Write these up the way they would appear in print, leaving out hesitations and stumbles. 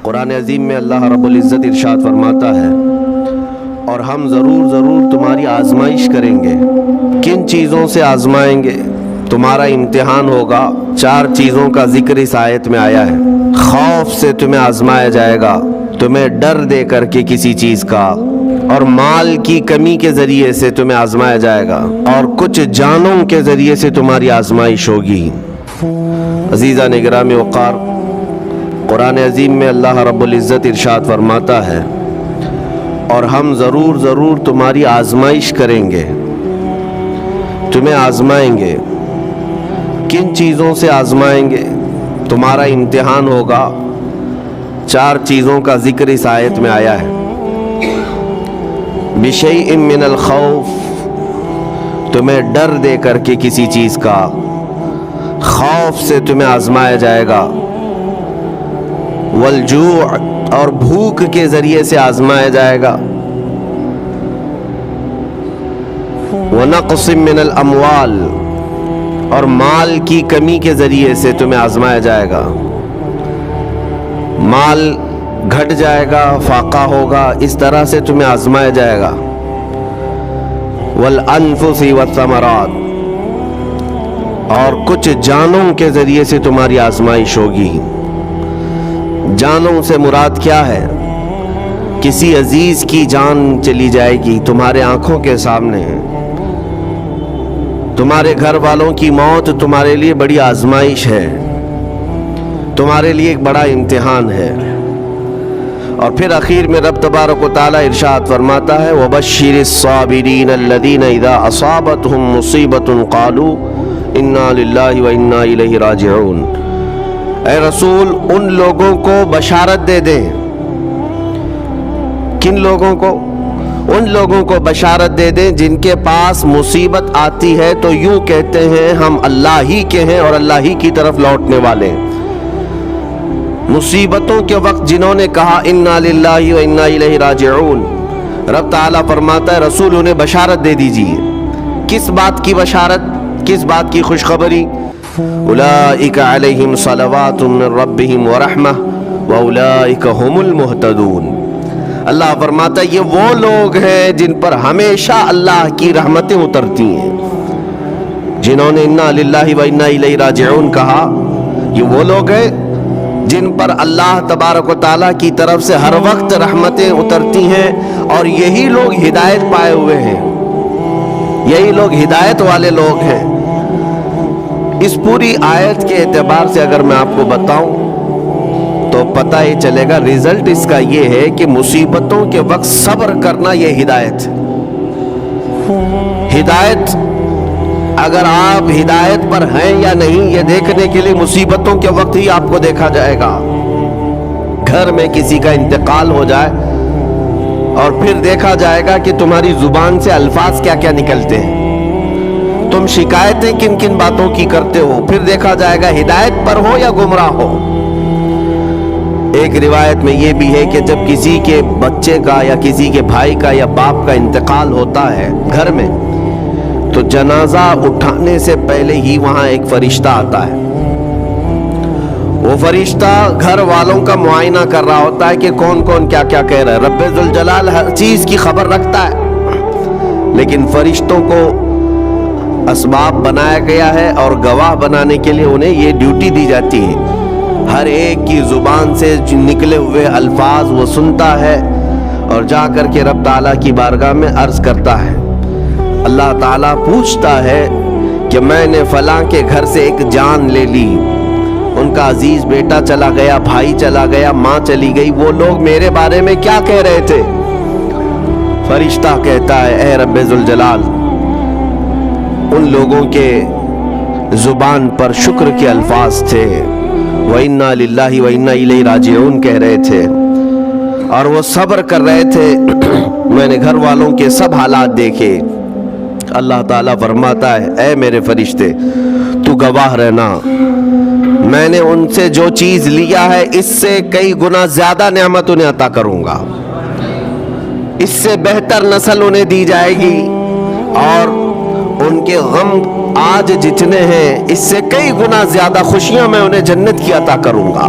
قرآن عظیم میں اللہ رب العزت ارشاد فرماتا ہے، اور ہم ضرور تمہاری آزمائش کریں گے۔ کن چیزوں سے آزمائیں گے؟ تمہارا امتحان ہوگا۔ 4 چیزوں کا ذکر اس آیت میں آیا ہے۔ خوف سے تمہیں آزمایا جائے گا، تمہیں ڈر دے کر کے کسی چیز کا، اور مال کی کمی کے ذریعے سے تمہیں آزمایا جائے گا، اور کچھ جانوں کے ذریعے سے تمہاری آزمائش ہوگی۔ عزیزان گرامی وقار، قرآن عظیم میں اللہ رب العزت ارشاد فرماتا ہے، اور ہم ضرور تمہاری آزمائش کریں گے، تمہیں آزمائیں گے۔ کن چیزوں سے آزمائیں گے؟ تمہارا امتحان ہوگا۔ 4 چیزوں کا ذکر اس آیت میں آیا ہے۔ بِشَيْءٍ مِّنَ الْخَوْفِ، تمہیں ڈر دے کر کے کسی چیز کا، خوف سے تمہیں آزمایا جائے گا۔ وَالْجُوعِ، اور بھوک کے ذریعے سے آزمایا جائے گا۔ وَنَقْصٍ مِّنَ الْأَمْوَالِ، اور مال کی کمی کے ذریعے سے تمہیں آزمایا جائے گا۔ مال گھٹ جائے گا، فاقہ ہوگا، اس طرح سے تمہیں آزمایا جائے گا۔ وَالْأَنفُسِ وَالثَّمَرَاتِ، اور کچھ جانوں کے ذریعے سے تمہاری آزمائش ہوگی۔ جانوں سے مراد کیا ہے؟ کسی عزیز کی جان چلی جائے گی تمہارے آنکھوں کے سامنے، تمہارے گھر والوں کی موت تمہارے لیے بڑی آزمائش ہے، تمہارے لیے ایک بڑا امتحان ہے۔ اور پھر اخیر میں رب تبارک و تعالی ارشاد فرماتا ہے، وَبَشِّرِ الصَّابِرِينَ الَّذِينَ إِذَا أَصَابَتْهُمْ مُصِيبَةٌ قَالُوا إِنَّا لِلَّهِ وَإِنَّا إِلَيْهِ رَاجِعُونَ۔ اے رسول، ان لوگوں کو بشارت دے دیں۔ کن لوگوں کو؟ ان لوگوں کو بشارت دے دیں جن کے پاس مصیبت آتی ہے تو یوں کہتے ہیں ہم اللہ ہی کے ہیں اور اللہ ہی کی طرف لوٹنے والے ہیں۔ مصیبتوں کے وقت جنہوں نے کہا انا للہ و انا الیہ راجعون، رب تعالیٰ فرماتا ہے رسول انہیں بشارت دے دیجیے۔ کس بات کی بشارت؟ کس بات کی خوشخبری؟ اولئک علیہم صلوات من ربہم ورحمہ واولئک هم المہتدون۔ اللہ فرماتا ہے یہ وہ لوگ ہیں جن پر ہمیشہ اللہ کی رحمتیں اترتی ہیں۔ جنہوں نے انا للہ و انا الیہ راجعون کہا، یہ وہ لوگ ہیں جن پر اللہ تبارک و تعالیٰ کی طرف سے ہر وقت رحمتیں اترتی ہیں، اور یہی لوگ ہدایت پائے ہوئے ہیں، یہی لوگ ہدایت والے لوگ ہیں۔ اس پوری آیت کے اعتبار سے اگر میں آپ کو بتاؤں تو پتہ یہ چلے گا، ریزلٹ اس کا یہ ہے کہ مصیبتوں کے وقت صبر کرنا یہ ہدایت ہے۔ ہدایت، اگر آپ ہدایت پر ہیں یا نہیں یہ دیکھنے کے لیے مصیبتوں کے وقت ہی آپ کو دیکھا جائے گا۔ گھر میں کسی کا انتقال ہو جائے اور پھر دیکھا جائے گا کہ تمہاری زبان سے الفاظ کیا کیا نکلتے ہیں، تم شکایتیں کن کن باتوں کی کرتے ہو، پھر دیکھا جائے گا ہدایت پر ہو یا گمراہ ہو۔ ایک روایت میں یہ بھی ہے کہ جب کسی کے بچے کا یا کسی کے بھائی کا یا باپ کا انتقال ہوتا ہے گھر میں، تو جنازہ اٹھانے سے پہلے ہی وہاں ایک فرشتہ آتا ہے۔ وہ فرشتہ گھر والوں کا معائنہ کر رہا ہوتا ہے کہ کون کون کیا کیا کہہ رہا ہے۔ رب ذوالجلال ہر چیز کی خبر رکھتا ہے، لیکن فرشتوں کو اسباب بنایا گیا ہے اور گواہ بنانے کے لیے انہیں یہ ڈیوٹی دی جاتی ہے۔ ہر ایک کی زبان سے نکلے ہوئے الفاظ وہ سنتا ہے اور جا کر کے رب تعالیٰ کی بارگاہ میں عرض کرتا ہے۔ اللہ تعالیٰ پوچھتا ہے کہ میں نے فلاں کے گھر سے ایک جان لے لی، ان کا عزیز بیٹا چلا گیا، بھائی چلا گیا، ماں چلی گئی، وہ لوگ میرے بارے میں کیا کہہ رہے تھے؟ فرشتہ کہتا ہے اے رب ذوالجلال، ان لوگوں کے زبان پر شکر کے الفاظ تھے، وَإِنَّا لِلَّهِ وَإِنَّا إِلَيْهِ راجعون کہہ رہے تھے، اور وہ صبر کر رہے تھے۔ میں نے گھر والوں کے سب حالات دیکھے۔ اللہ تعالیٰ فرماتا ہے اے میرے فرشتے تو گواہ رہنا، میں نے ان سے جو چیز لیا ہے اس سے کئی گنا زیادہ نعمت انہیں عطا کروں گا، اس سے بہتر نسل انہیں دی جائے گی، اور ان کے غم آج جتنے ہیں اس سے کئی گنا زیادہ خوشیاں میں انہیں جنت کی عطا کروں گا۔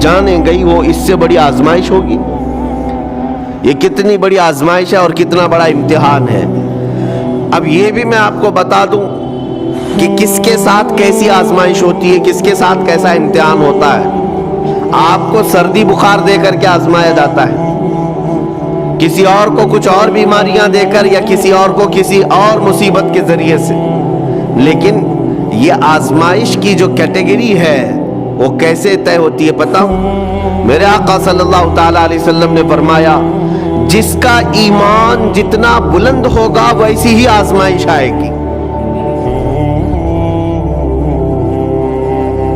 جانیں گئی، وہ اس سے بڑی آزمائش ہوگی؟ یہ کتنی بڑی آزمائش ہے اور کتنا بڑا امتحان ہے۔ اب یہ بھی میں آپ کو بتا دوں کہ کس کے ساتھ کیسی آزمائش ہوتی ہے، کس کے ساتھ کیسا امتحان ہوتا ہے۔ آپ کو سردی بخار دے کر کے آزمایا جاتا ہے، کسی اور کو کچھ اور بیماریاں دے کر، یا کسی اور کو کسی اور مصیبت کے ذریعے سے۔ لیکن یہ آزمائش کی جو کیٹیگری ہے وہ کیسے طے ہوتی ہے پتہ؟ میرے آقا صلی اللہ تعالی علیہ وسلم نے فرمایا جس کا ایمان جتنا بلند ہوگا ویسی ہی آزمائش آئے گی۔